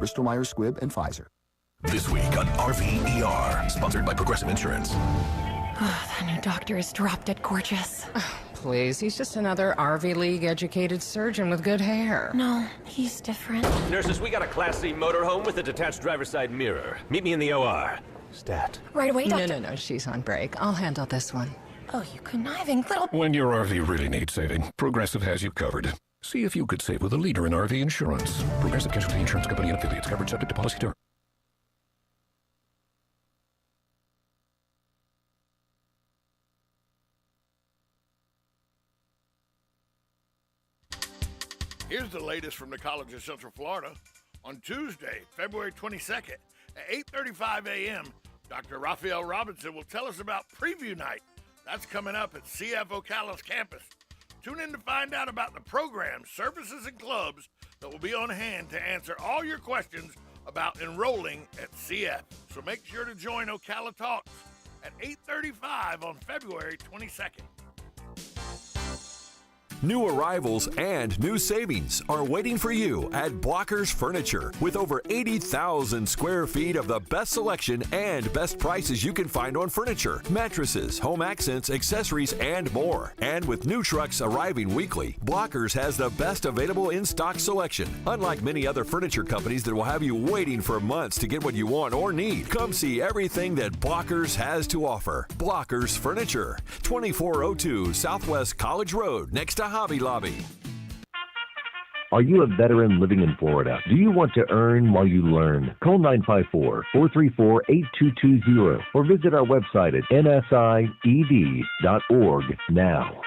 Bristol-Myers Squibb, and Pfizer. This week on RVER, sponsored by Progressive Insurance. That new doctor is drop dead gorgeous. Please, he's just another Ivy League educated surgeon with good hair. No, he's different. Nurses, we got a Class C motorhome with a detached driver's side mirror. Meet me in the OR. Stat. Right away, doctor. No, she's on break. I'll handle this one. Oh, you conniving little... When your RV really needs saving, Progressive has you covered. See if you could save with a leader in RV insurance. Progressive Casualty Insurance Company and affiliates. Coverage subject to policy terms. Here's the latest from the College of Central Florida. On Tuesday, February 22nd at 8:35 a.m., Dr. Raphael Robinson will tell us about Preview Night. That's coming up at CF Ocala's campus. Tune in to find out about the programs, services, and clubs that will be on hand to answer all your questions about enrolling at CF. So make sure to join Ocala Talks at 8:35 on February 22nd. New arrivals and new savings are waiting for you at Blockers Furniture. With over 80,000 square feet of the best selection and best prices you can find on furniture, mattresses, home accents, accessories, and more. And with new trucks arriving weekly, Blockers has the best available in-stock selection. Unlike many other furniture companies that will have you waiting for months to get what you want or need, come see everything that Blockers has to offer. Blockers Furniture, 2402 Southwest College Road, next to Hobby Lobby. Are you a veteran living in Florida? Do you want to earn while you learn? Call 954-434-8220 or visit our website at nsied.org now.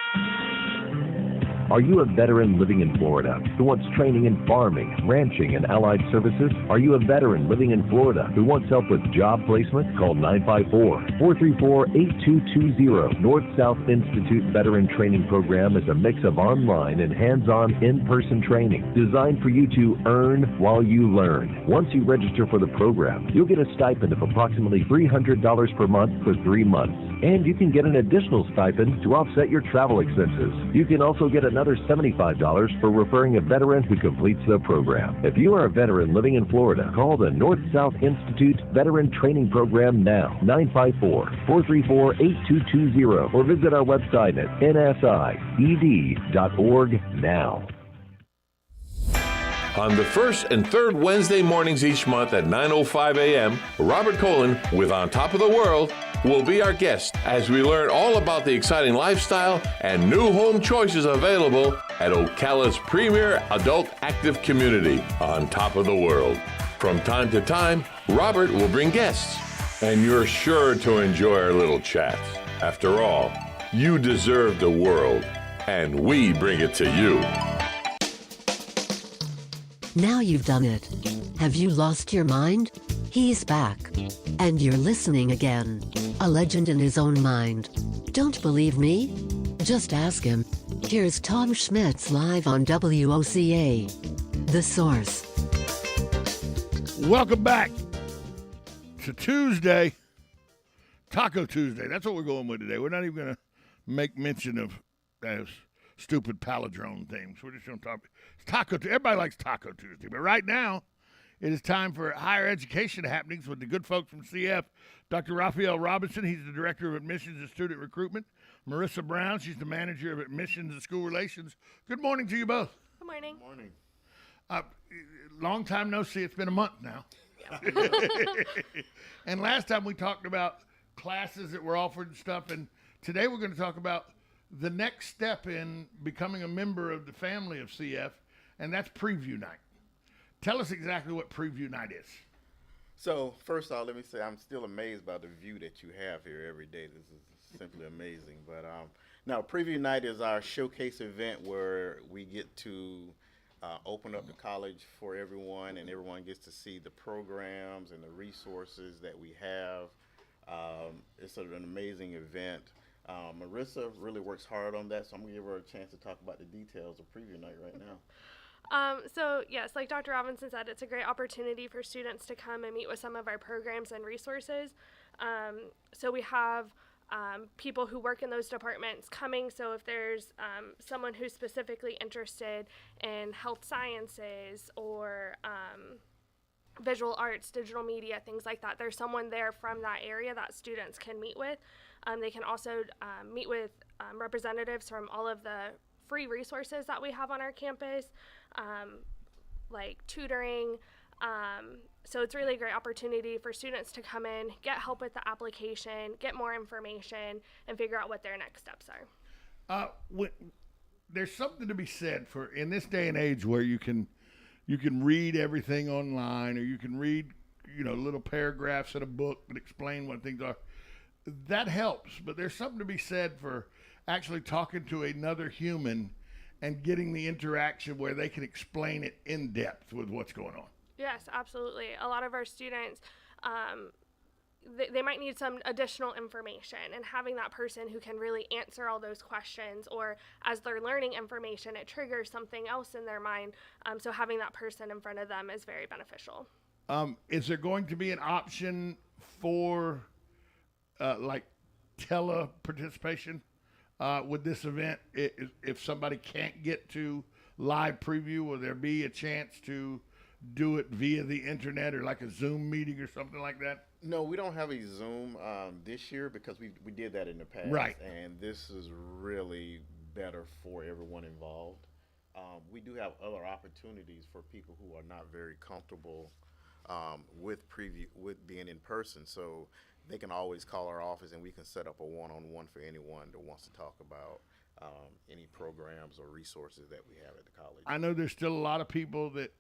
Are you a veteran living in Florida who wants training in farming, ranching, and allied services? Are you a veteran living in Florida who wants help with job placement? Call 954-434-8220. North-South Institute Veteran Training Program is a mix of online and hands-on in-person training designed for you to earn while you learn. Once you register for the program, you'll get a stipend of approximately $300 per month for 3 months. And you can get an additional stipend to offset your travel expenses. You can also get another $75 for referring a veteran who completes the program. If you are a veteran living in Florida, call the North-South Institute Veteran Training Program now, 954-434-8220, or visit our website at nsied.org now. On the first and third Wednesday mornings each month at 9:05 a.m., Robert Colin with On Top of the World will be our guest as we learn all about the exciting lifestyle and new home choices available at Ocala's premier adult active community, On Top of the World. From time to time, Robert will bring guests, and you're sure to enjoy our little chats. After all, you deserve the world, and we bring it to you. Now you've done it. Have you lost your mind? He's back. And you're listening again. A legend in his own mind. Don't believe me? Just ask him. Here's Tom Schmitz live on WOCA. The Source. Welcome back to Tuesday, Taco Tuesday. That's what we're going with today. We're not even going to make mention of those stupid palindrome things. We're just going to talk. It's Taco Tuesday. Everybody likes Taco Tuesday. But right now, it is time for higher education happenings with the good folks from CF. Dr. Raphael Robinson, he's the Director of Admissions and Student Recruitment. Marissa Brown, she's the Manager of Admissions and School Relations. Good morning to you both. Good morning. Good morning. Long time no see. It's been a month now. Yeah. And last time we talked about classes that were offered and stuff, and today we're going to talk about the next step in becoming a member of the family of CF, and that's Preview Night. Tell us exactly what Preview Night is. So, first off, let me say I'm still amazed by the view that you have here every day. This is simply amazing. But now, Preview Night is our showcase event where we get to open up the college for everyone, and everyone gets to see the programs and the resources that we have. It's an amazing event. Marissa really works hard on that, so I'm going to give her a chance to talk about the details of Preview Night right now. So yes, like Dr. Robinson said, it's a great opportunity for students to come and meet with some of our programs and resources. So we have people who work in those departments coming. So if there's someone who's specifically interested in health sciences or visual arts, digital media, things like that. There's someone there from that area that students can meet with. They can also meet with representatives from all of the free resources that we have on our campus, like tutoring. So it's really a great opportunity for students to come in, get help with the application, get more information, and figure out what their next steps are. There's something to be said for in this day and age where you can read everything online, or you can read little paragraphs in a book that explain what things are. That helps, but there's something to be said for actually talking to another human and getting the interaction where they can explain it in depth with what's going on. Yes, absolutely. A lot of our students, they might need some additional information, and having that person who can really answer all those questions, or as they're learning information, it triggers something else in their mind. So having that person in front of them is very beneficial. Is there going to be an option for like Tele Participation with this event? If somebody can't get to live preview, will there be a chance to do it via the internet or like a Zoom meeting or something like that? No, we don't have a Zoom this year because we did that in the past. Right. And this is really better for everyone involved. We do have other opportunities for people who are not very comfortable with being in person. So they can always call our office and we can set up a one-on-one for anyone that wants to talk about any programs or resources that we have at the college. I know there's still a lot of people that,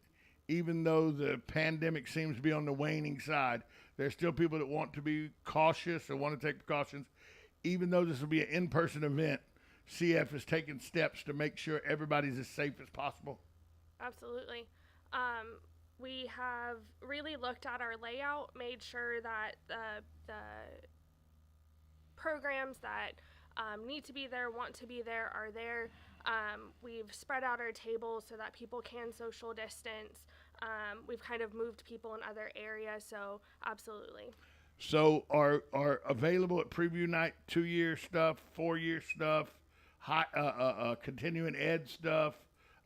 even though the pandemic seems to be on the waning side, there's still people that want to be cautious or want to take precautions. Even though this will be an in-person event, CF is taking steps to make sure everybody's as safe as possible. Absolutely. We have really looked at our layout, made sure that the programs that need to be there, want to be there, are there. We've spread out our tables so that people can social distance. We've kind of moved people in other areas, so absolutely. So are available at preview night 2-year stuff, 4-year stuff, continuing ed stuff,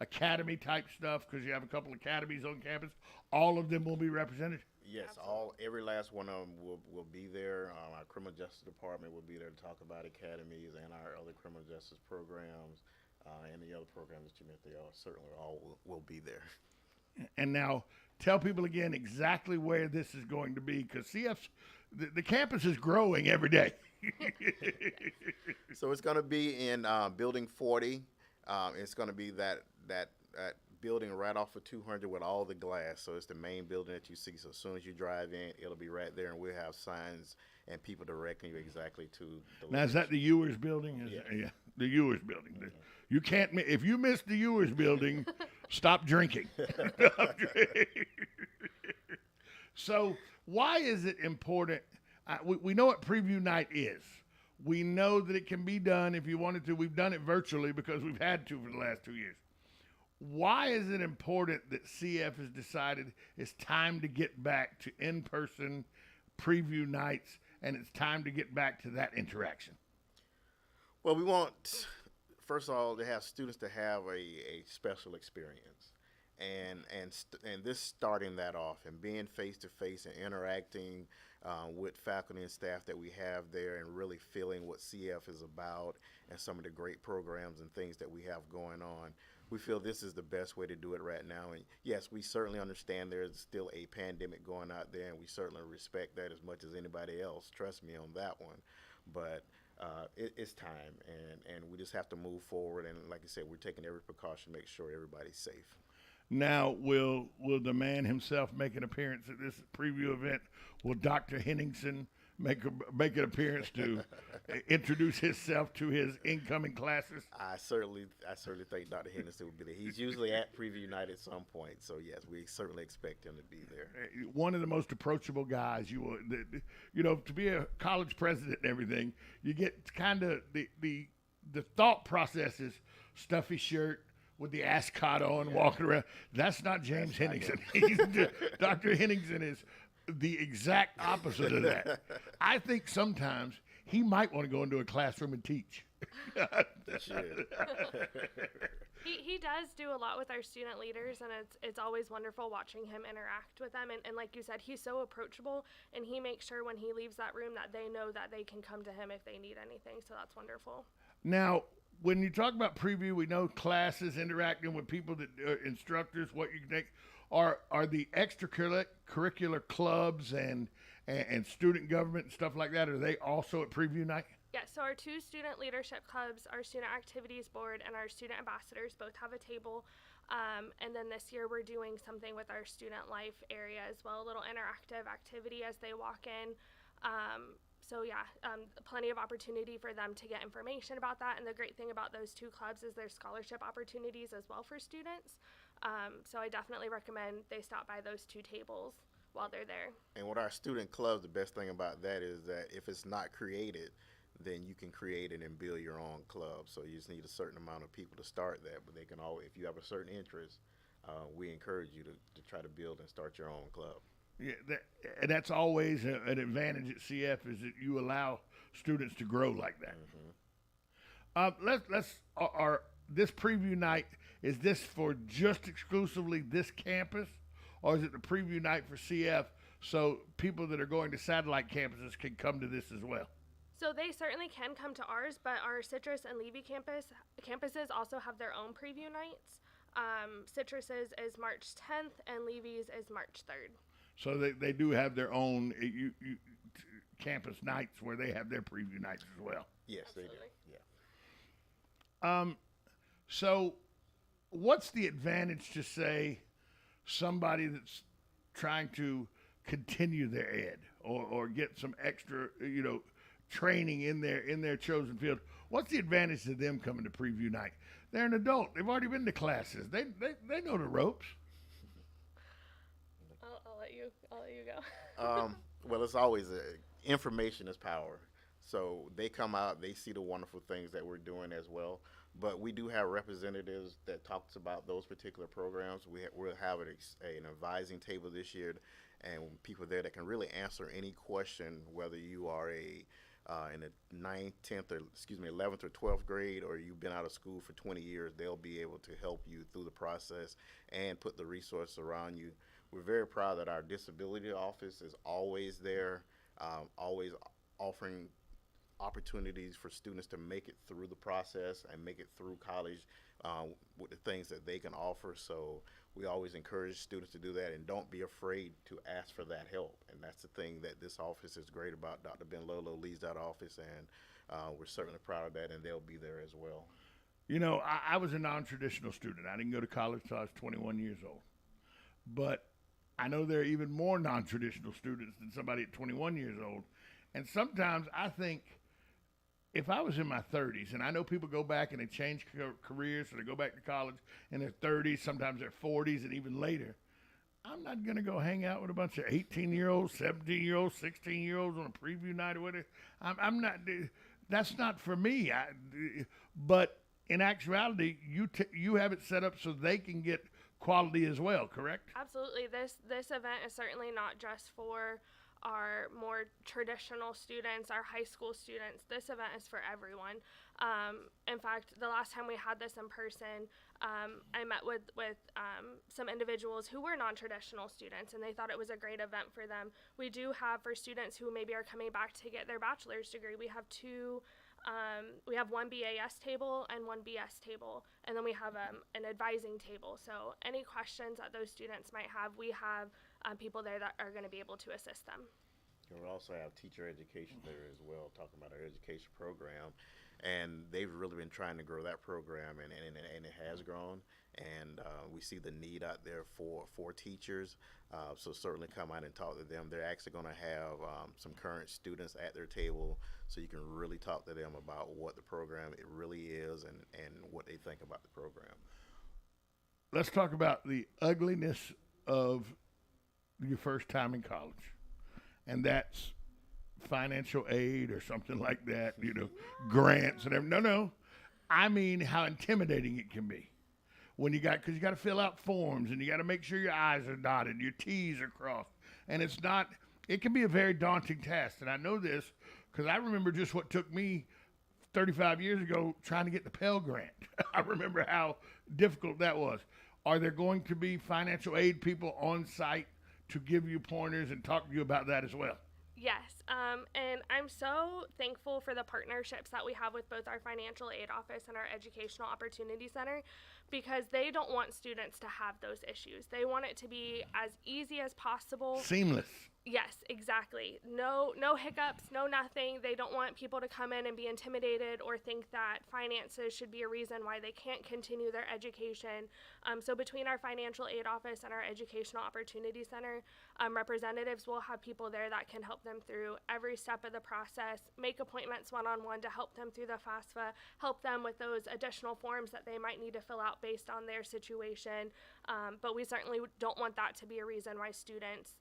academy type stuff, because you have a couple academies on campus. All of them will be represented? Yes, every last one of them will be there. Our criminal justice department will be there to talk about academies and our other criminal justice programs. And the other programs that you mentioned, they certainly all will be there. And now, tell people again exactly where this is going to be, because CF's, the campus is growing every day. So it's going to be in Building 40. It's going to be that building right off of 200 with all the glass. So it's the main building that you see. So as soon as you drive in, it'll be right there, and we'll have signs and people directing you exactly to the Now, is that the Ewers building? Yeah, the Ewers building. Mm-hmm. You can't, if you miss the Ewers building, stop drinking. So why is it important? We know what preview night is. We know that it can be done if you wanted to. We've done it virtually because we've had to for the last 2 years. Why is it important that CF has decided it's time to get back to in-person preview nights, and it's time to get back to that interaction? Well, we want, first of all, to have students to have a special experience, and this starting that off and being face-to-face and interacting with faculty and staff that we have there, and really feeling what CF is about and some of the great programs and things that we have going on. We feel this is the best way to do it right now. And yes, we certainly understand there's still a pandemic going out there, and we certainly respect that as much as anybody else. Trust me on that one. But it's time, and we just have to move forward. And like I said, we're taking every precaution to make sure everybody's safe. Now, will the man himself make an appearance at this preview event? Will Dr. Henningsen make an appearance to introduce himself to his incoming classes? I certainly think Dr. Henderson will be there. He's usually at preview night at some point, so yes, we certainly expect him to be there. One of the most approachable guys. To be a college president and everything, you get kind of the thought process is stuffy shirt with the ascot on, walking around. That's not James Henningsen. Dr. Henningsen is the exact opposite of that. I think sometimes he might want to go into a classroom and teach. They should. He does do a lot with our student leaders, and it's always wonderful watching him interact with them. And like you said, he's so approachable, and he makes sure when he leaves that room that they know that they can come to him if they need anything. So that's wonderful. Now, when you talk about preview, we know classes, interacting with people that instructors, what you can take. Are the extracurricular clubs and student government and stuff like that, are they also at preview night? Yeah, so our two student leadership clubs, our student activities board, and our student ambassadors both have a table. And then this year we're doing something with our student life area as well, a little interactive activity as they walk in. Plenty of opportunity for them to get information about that. And the great thing about those two clubs is there's scholarship opportunities as well for students. So I definitely recommend they stop by those two tables while they're there. And with our student clubs, the best thing about that is that if it's not created, then you can create it and build your own club. So you just need a certain amount of people to start that, but they can always, if you have a certain interest, we encourage you to try to build and start your own club. Yeah, and that's always an advantage at CF is that you allow students to grow like that. Mm-hmm. This preview night, is this for just exclusively this campus, or is it the preview night for CF so people that are going to satellite campuses can come to this as well? So they certainly can come to ours, but our Citrus and Levy campuses also have their own preview nights. Citrus's is March 10th and Levy's is March 3rd. So they do have their own campus nights where they have their preview nights as well. Yes, Absolutely. They do. Yeah. So what's the advantage to, say, somebody that's trying to continue their ed or get some extra, training in their chosen field? What's the advantage to them coming to preview night? They're an adult. They've already been to classes. They know the ropes. I'll let you go. Well, it's always information is power. So they come out, they see the wonderful things that we're doing as well. But we do have representatives that talks about those particular programs. We'll have an advising table this year, and people there that can really answer any question, whether you are in the 9th, 10th, or 11th or 12th grade, or you've been out of school for 20 years. They'll be able to help you through the process and put the resources around you. We're very proud that our disability office is always there, always offering opportunities for students to make it through the process and make it through college with the things that they can offer. So we always encourage students to do that, and don't be afraid to ask for that help. And that's the thing that this office is great about. Dr. Ben Lolo leads that office, and we're certainly proud of that, and they'll be there as well. I was a non-traditional student. I didn't go to college until I was 21 years old. But I know there are even more non-traditional students than somebody at 21 years old. And sometimes I think if I was in my 30s, and I know people go back and they change careers, so they go back to college in their 30s, sometimes their 40s, and even later, I'm not going to go hang out with a bunch of 18-year-olds, 17-year-olds, 16-year-olds on a preview night or whatever. I'm not. That's not for me. But in actuality, you have it set up so they can get quality as well, correct? Absolutely. This event is certainly not just for our more traditional students, our high school students. This event is for everyone. In fact, the last time we had this in person, I met with some individuals who were non-traditional students, and they thought it was a great event for them. We do have, for students who maybe are coming back to get their bachelor's degree, we have one BAS table and one BS table, and then we have an advising table. So any questions that those students might have, we have people there that are going to be able to assist them. We'll also have teacher education there as well, talking about our education program. And they've really been trying to grow that program, and it has grown. And we see the need out there for teachers. So certainly come out and talk to them. They're actually going to have some current students at their table, so you can really talk to them about what the program it really is and what they think about the program. Let's talk about the ugliness of your first time in college, and that's financial aid or something like that, grants and everything. No, I mean how intimidating it can be when because you got to fill out forms and you got to make sure your I's are dotted, your T's are crossed, and it can be a very daunting task. And I know this because I remember just what took me 35 years ago trying to get the Pell Grant. I remember how difficult that was. Are there going to be financial aid people on site to give you pointers and talk to you about that as well? Yes, and I'm so thankful for the partnerships that we have with both our financial aid office and our educational opportunity center, because they don't want students to have those issues. They want it to be as easy as possible. Seamless. Yes, exactly. No hiccups, no nothing. They don't want people to come in and be intimidated or think that finances should be a reason why they can't continue their education. So between our financial aid office and our educational opportunity center, representatives will have people there that can help them through every step of the process, make appointments one-on-one to help them through the FAFSA, help them with those additional forms that they might need to fill out based on their situation. But we certainly don't want that to be a reason why students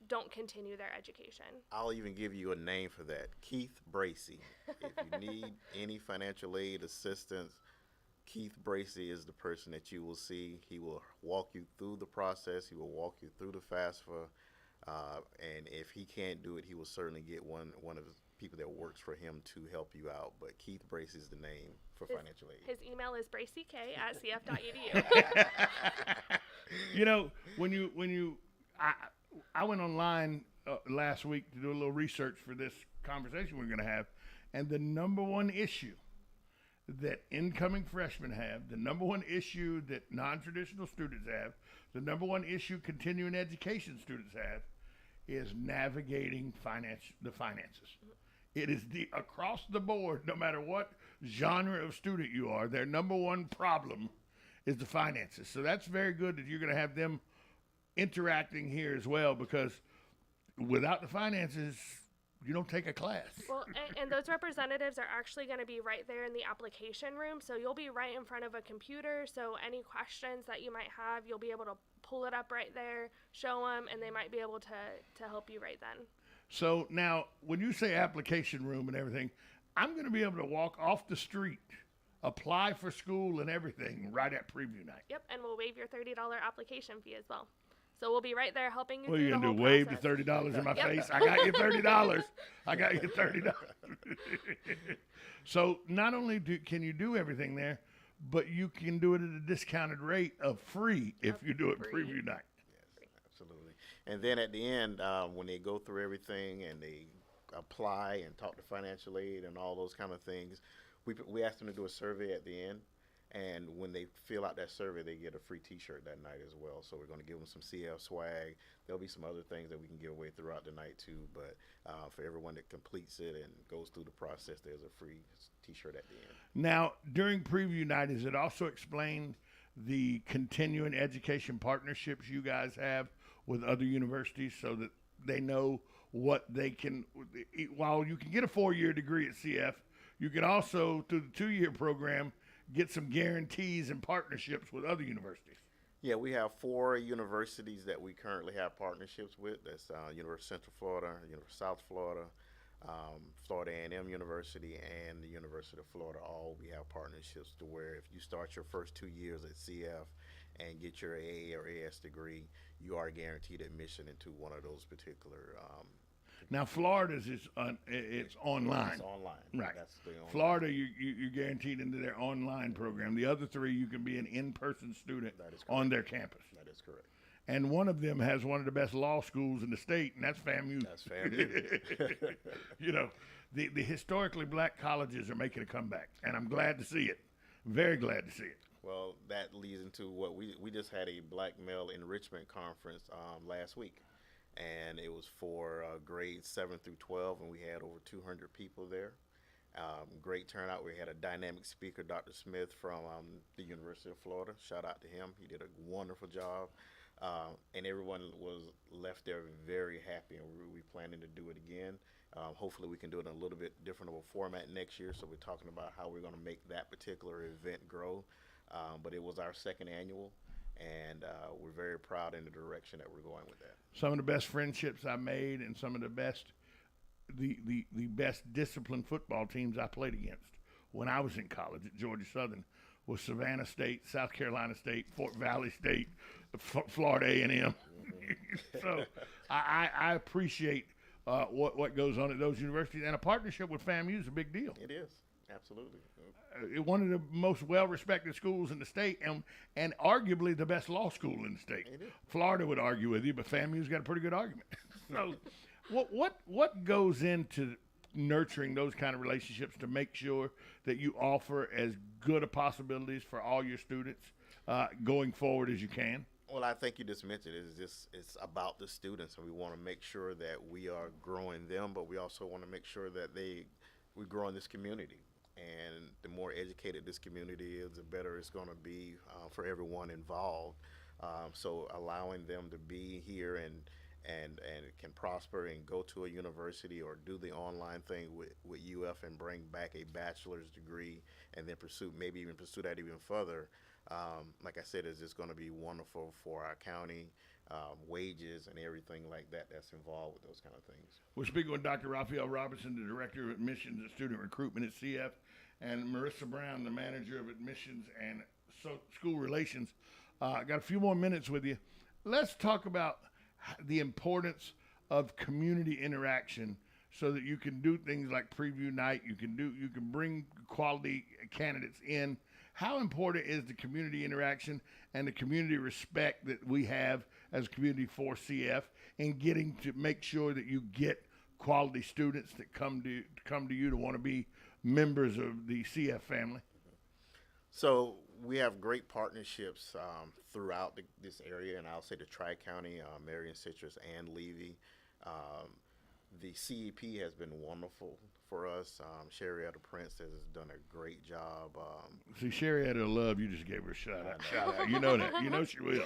don't continue their education. I'll even give you a name for that, Keith Bracey. If you need any financial aid assistance, Keith Bracey is the person that you will see. He will walk you through the process. He will walk you through the FAFSA. And if he can't do it, he will certainly get one of the people that works for him to help you out. But Keith Bracey is the name for financial aid. His email is bracyk@cf.edu. You know, I went online last week to do a little research for this conversation we're going to have, and the number one issue that incoming freshmen have, the number one issue that non-traditional students have, the number one issue continuing education students have is navigating the finances. It is across the board, no matter what genre of student you are, their number one problem is the finances. So that's very good that you're going to have them interacting here as well, because without the finances, you don't take a class. Well, and those representatives are actually going to be right there in the application room, so you'll be right in front of a computer, so any questions that you might have, you'll be able to pull it up right there, show them, and they might be able to help you right then. So now, when you say application room and everything, I'm going to be able to walk off the street, apply for school and everything right at preview night. Yep, and we'll waive your $30 application fee as well. So we'll be right there helping you What are through you the going to whole do, wave process. the $30 in my Yep. face? I got you $30. I got you $30. So not only can you do everything there, but you can do it at a discounted rate of free if you do it preview night. Yes, absolutely. And then at the end, when they go through everything and they apply and talk to financial aid and all those kind of things, we ask them to do a survey at the end. And when they fill out that survey, they get a free T-shirt that night as well. So we're going to give them some CF swag. There'll be some other things that we can give away throughout the night too. But for everyone that completes it and goes through the process, there's a free T-shirt at the end. Now, during preview night, is it also explained the continuing education partnerships you guys have with other universities so that they know what they can, while you can get a 4-year degree at CF, you can also, through the 2-year program, get some guarantees and partnerships with other universities? Yeah, we have 4 universities that we currently have partnerships with. That's University of Central Florida, University of South Florida, Florida A&M University, and the University of Florida. All we have partnerships to where if you start your first 2 years at CF and get your AA or AS degree, you are guaranteed admission into one of those particular Now, Florida's is it's online. It's online. Right. That's the online. Florida, you're guaranteed into their online program. The other 3, you can be an in-person student on their campus. That is correct. And one of them has one of the best law schools in the state, and that's FAMU. That's FAMU. You know, the historically black colleges are making a comeback, and I'm glad to see it. Very glad to see it. Well, that leads into what we just had a black male enrichment conference last week. And it was for grades 7 through 12, and we had over 200 people there. Great turnout. We had a dynamic speaker, Dr. Smith from the University of Florida. Shout out to him. He did a wonderful job. And everyone was left there very happy, and we're planning to do it again. Hopefully we can do it in a little bit different of a format next year, so we're talking about how we're going to make that particular event grow. But it was our 2nd annual. And we're very proud in the direction that we're going with that. Some of the best friendships I made, and some of the best, the best disciplined football teams I played against when I was in college at Georgia Southern was Savannah State, South Carolina State, Fort Valley State, Florida A&M. So I appreciate what goes on at those universities, and a partnership with FAMU is a big deal. It is. Absolutely. One of the most well-respected schools in the state, and arguably the best law school in the state. Florida would argue with you, but FAMU's got a pretty good argument. So, what goes into nurturing those kind of relationships to make sure that you offer as good a possibilities for all your students going forward as you can? Well, I think you just mentioned it's about the students, and we want to make sure that we are growing them, but we also want to make sure that we grow in this community. And the more educated this community is, the better it's going to be for everyone involved. So allowing them to be here and can prosper and go to a university or do the online thing with UF and bring back a bachelor's degree and then maybe even pursue that even further. Like I said, it's just going to be wonderful for our county, wages and everything like that that's involved with those kind of things. We're speaking with Dr. Raphael Robinson, the Director of Admissions and Student Recruitment at CF, and Marissa Brown, the Manager of Admissions and School Relations. Got a few more minutes with you. Let's talk about the importance of community interaction so that you can do things like preview night. You can bring quality candidates in. How important is the community interaction and the community respect that we have as a community for CF in getting to make sure that you get quality students that come to you to want to be members of the CF family? So we have great partnerships throughout this area, and I'll say the Tri-County, Marion, Citrus, and Levy. The CEP has been wonderful for us. Sherrietta Prince has done a great job. See, Sherrietta will love you. Just gave her a shout out. You know that. You know she will.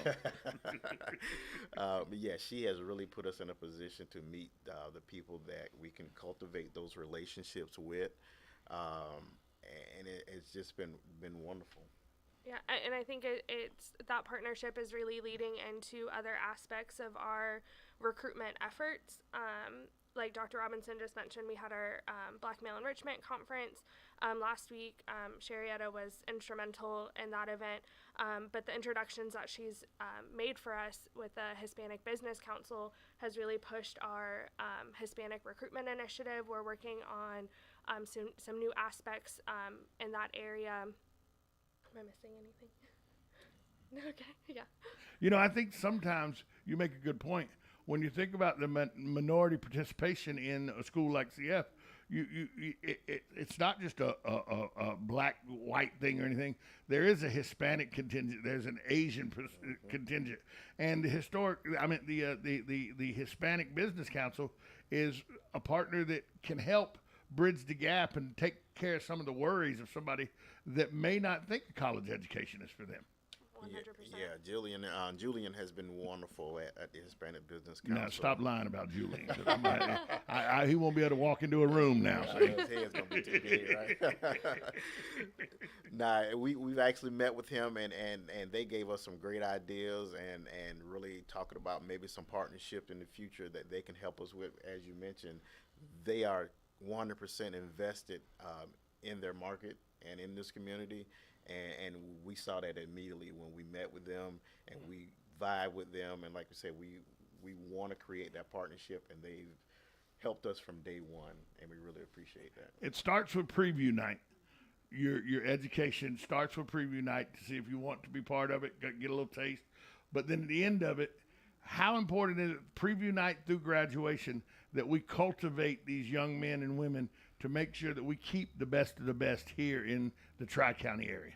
But yeah, she has really put us in a position to meet the people that we can cultivate those relationships with, and it's just been wonderful. Yeah, and I think it's that partnership is really leading into other aspects of our recruitment efforts. Like Dr. Robinson just mentioned, we had our Black Male Enrichment Conference last week. Sherrietta was instrumental in that event, but the introductions that she's made for us with the Hispanic Business Council has really pushed our Hispanic recruitment initiative. We're working on some new aspects in that area. Am I missing anything? Okay, yeah. You know, I think sometimes you make a good point. When you think about the minority participation in a school like CF, it's not just a black-white thing or anything. There is a Hispanic contingent. There's an Asian contingent, and the Hispanic Business Council is a partner that can help bridge the gap and take care of some of the worries of somebody that may not think a college education is for them. 100%. Yeah, Julian has been wonderful at the Hispanic Business Council. Now, stop lying about Julian. He won't be able to walk into a room now. So. His head's going to be too big, right? Nah, we've actually met with him, and they gave us some great ideas and really talking about maybe some partnership in the future that they can help us with. As you mentioned, they are 100% invested in their market and in this community. And we saw that immediately when we met with them and we vibe with them. And like we said, we want to create that partnership, and they've helped us from day one, and we really appreciate that. It starts with preview night. Your education starts with preview night to see if you want to be part of it, get a little taste. But then at the end of it, how important is it, preview night through graduation, that we cultivate these young men and women to make sure that we keep the best of the best here in the Tri-County area?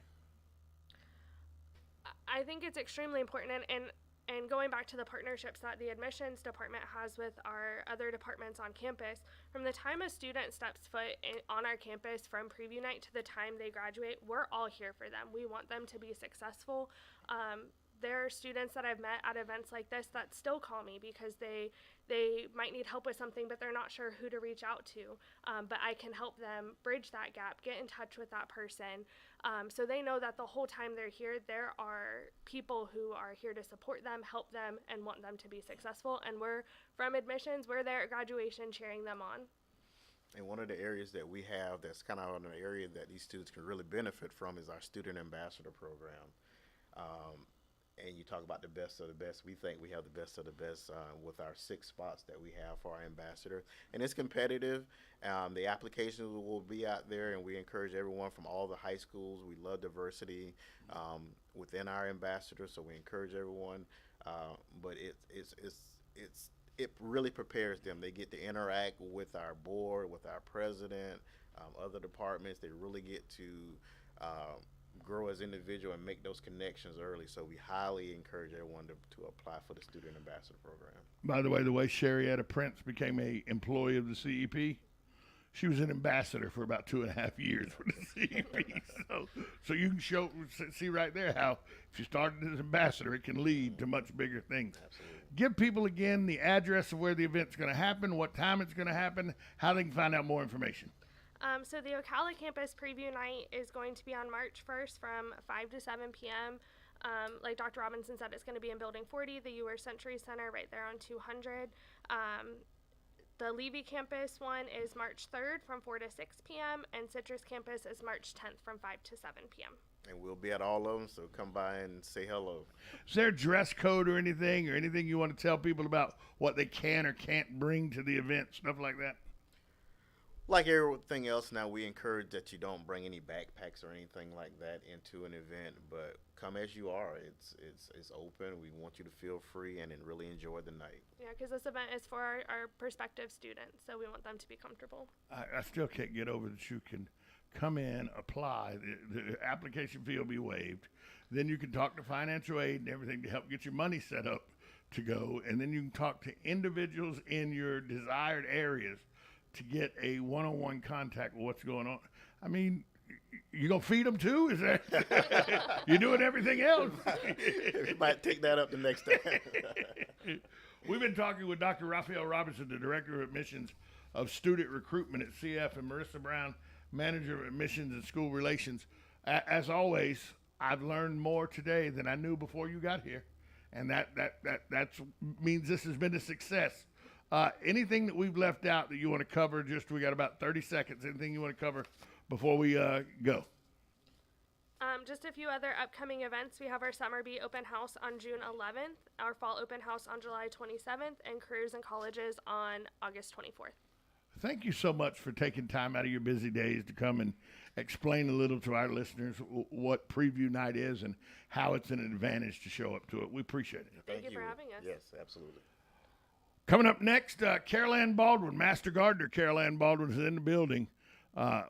I think it's extremely important, and going back to the partnerships that the admissions department has with our other departments on campus, from the time a student steps foot on our campus from preview night to the time they graduate, we're all here for them. We want them to be successful. There are students that I've met at events like this that still call me because they might need help with something, but they're not sure who to reach out to. But I can help them bridge that gap, get in touch with that person. So they know that the whole time they're here, there are people who are here to support them, help them, and want them to be successful. And we're, from admissions, we're there at graduation cheering them on. And one of the areas that we have that's kind of an area that these students can really benefit from is our Student Ambassador program. and you talk about the best of the best, we think we have the best of the best with our 6 spots that we have for our ambassador. And it's competitive. The applications will be out there, and we encourage everyone from all the high schools. We love diversity within our ambassador, so we encourage everyone. But it really prepares them. They get to interact with our board, with our president, other departments. They really get to grow as individual and make those connections early. So we highly encourage everyone to apply for the Student Ambassador Program. By the way Sherrietta Prince became a employee of the CEP, she was an ambassador for about 2.5 years for the CEP. So you can see right there how if you started as ambassador, it can lead to much bigger things. Absolutely. Give people again the address of where the event's going to happen, what time it's going to happen, how they can find out more information. So the Ocala campus preview night is going to be on March 1st from 5 to 7 p.m. Like Dr. Robinson said, it's going to be in Building 40, the UR Century Center, right there on 200. The Levy campus one is March 3rd from 4 to 6 p.m. and Citrus campus is March 10th from 5 to 7 p.m. And we'll be at all of them, so come by and say hello. Is there a dress code or anything you want to tell people about what they can or can't bring to the event, stuff like that? Like everything else now, we encourage that you don't bring any backpacks or anything like that into an event, but come as you are. It's open. We want you to feel free and really enjoy the night. Yeah, because this event is for our prospective students, so we want them to be comfortable. I still can't get over that you can come in, apply, the application fee will be waived. Then you can talk to financial aid and everything to help get your money set up to go, and then you can talk to individuals in your desired areas to get a one-on-one contact with what's going on. I mean, you gonna feed them too? Is that you're doing everything else? We might take that up the next time. We've been talking with Dr. Raphael Robinson, the Director of Admissions of Student Recruitment at CF, and Marissa Brown, Manager of Admissions and School Relations. As always, I've learned more today than I knew before you got here, and that means this has been a success. Anything that we've left out that you want to cover? We got about 30 seconds. Anything you want to cover before we go? Just a few other upcoming events. We have our Summer Bee Open House on June 11th, our Fall Open House on July 27th, and Careers and Colleges on August 24th. Thank you so much for taking time out of your busy days to come and explain a little to our listeners what preview night is and how it's an advantage to show up to it. We appreciate it. Thank you for having us. Yes, absolutely. Coming up next, Carol Ann Baldwin, Master Gardener Carol Ann Baldwin is in the building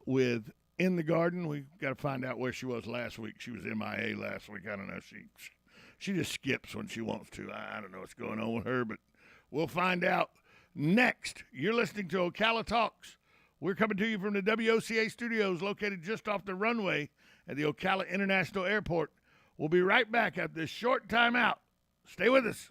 with In the Garden. We've got to find out where she was last week. She was MIA last week. I don't know. She just skips when she wants to. I don't know what's going on with her, but we'll find out next. You're listening to Ocala Talks. We're coming to you from the WOCA studios located just off the runway at the Ocala International Airport. We'll be right back after this short time out. Stay with us.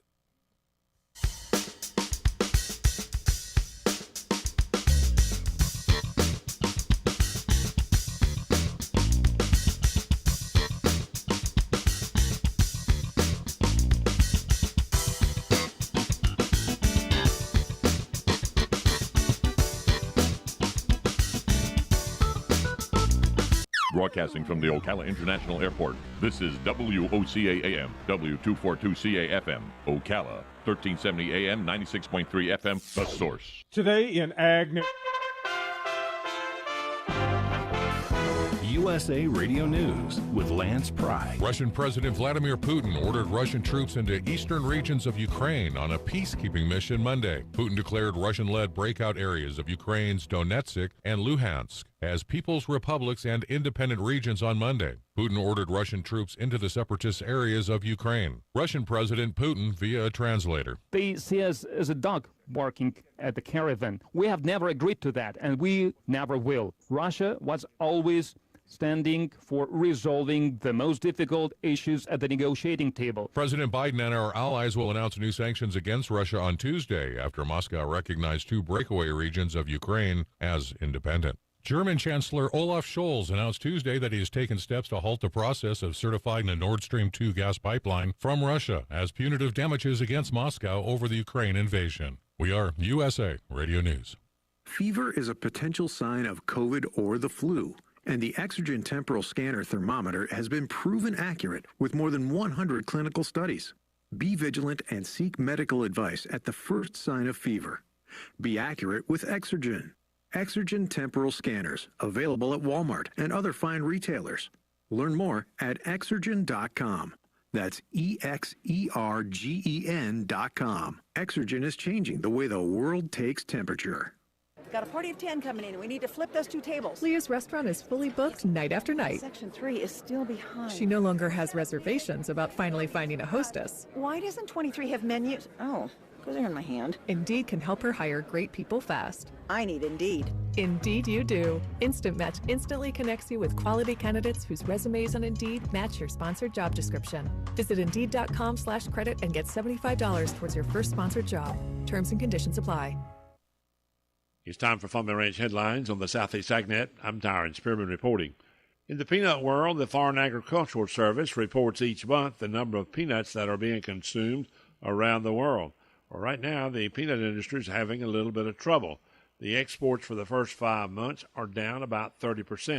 Broadcasting from the Ocala International Airport, this is WOCA AM, W242CA FM, Ocala, 1370 AM, 96.3 FM, The Source. Today in Ag. USA Radio News with Lance Pry. Russian President Vladimir Putin ordered Russian troops into eastern regions of Ukraine on a peacekeeping mission Monday. Putin declared Russian-led breakout areas of Ukraine's Donetsk and Luhansk as people's republics and independent regions on Monday. Putin ordered Russian troops into the separatist areas of Ukraine. Russian President Putin via a translator. They see us as a dog barking at the caravan. We have never agreed to that, and we never will. Russia was always standing for resolving the most difficult issues at the negotiating table. President Biden and our allies will announce new sanctions against Russia on Tuesday after Moscow recognized 2 breakaway regions of Ukraine as independent. German Chancellor Olaf Scholz announced Tuesday that he has taken steps to halt the process of certifying the Nord Stream 2 gas pipeline from Russia as punitive damages against Moscow over the Ukraine invasion. We are USA Radio News. Fever is a potential sign of COVID or the flu. And the Exergen temporal scanner thermometer has been proven accurate with more than 100 clinical studies. Be vigilant and seek medical advice at the first sign of fever. Be accurate with Exergen. Exergen temporal scanners, available at Walmart and other fine retailers. Learn more at Exergen.com. That's EXERGEN.com. Exergen is changing the way the world takes temperature. Got a party of 10 coming in, and we need to flip those 2 tables. Leah's restaurant is fully booked night after night. Section 3 is still behind. She no longer has reservations about finally finding a hostess. Why doesn't 23 have menus? Oh, because they're in my hand. Indeed can help her hire great people fast. I need Indeed. Indeed you do. Instant Match instantly connects you with quality candidates whose resumes on Indeed match your sponsored job description. Visit Indeed.com/credit and get $75 towards your first sponsored job. Terms and conditions apply. It's time for Farm Ranch headlines on the Southeast AgNet. I'm Tyron Spearman reporting. In the peanut world, the Foreign Agricultural Service reports each month the number of peanuts that are being consumed around the world. Well, right now, the peanut industry is having a little bit of trouble. The exports for the first 5 months are down about 30%.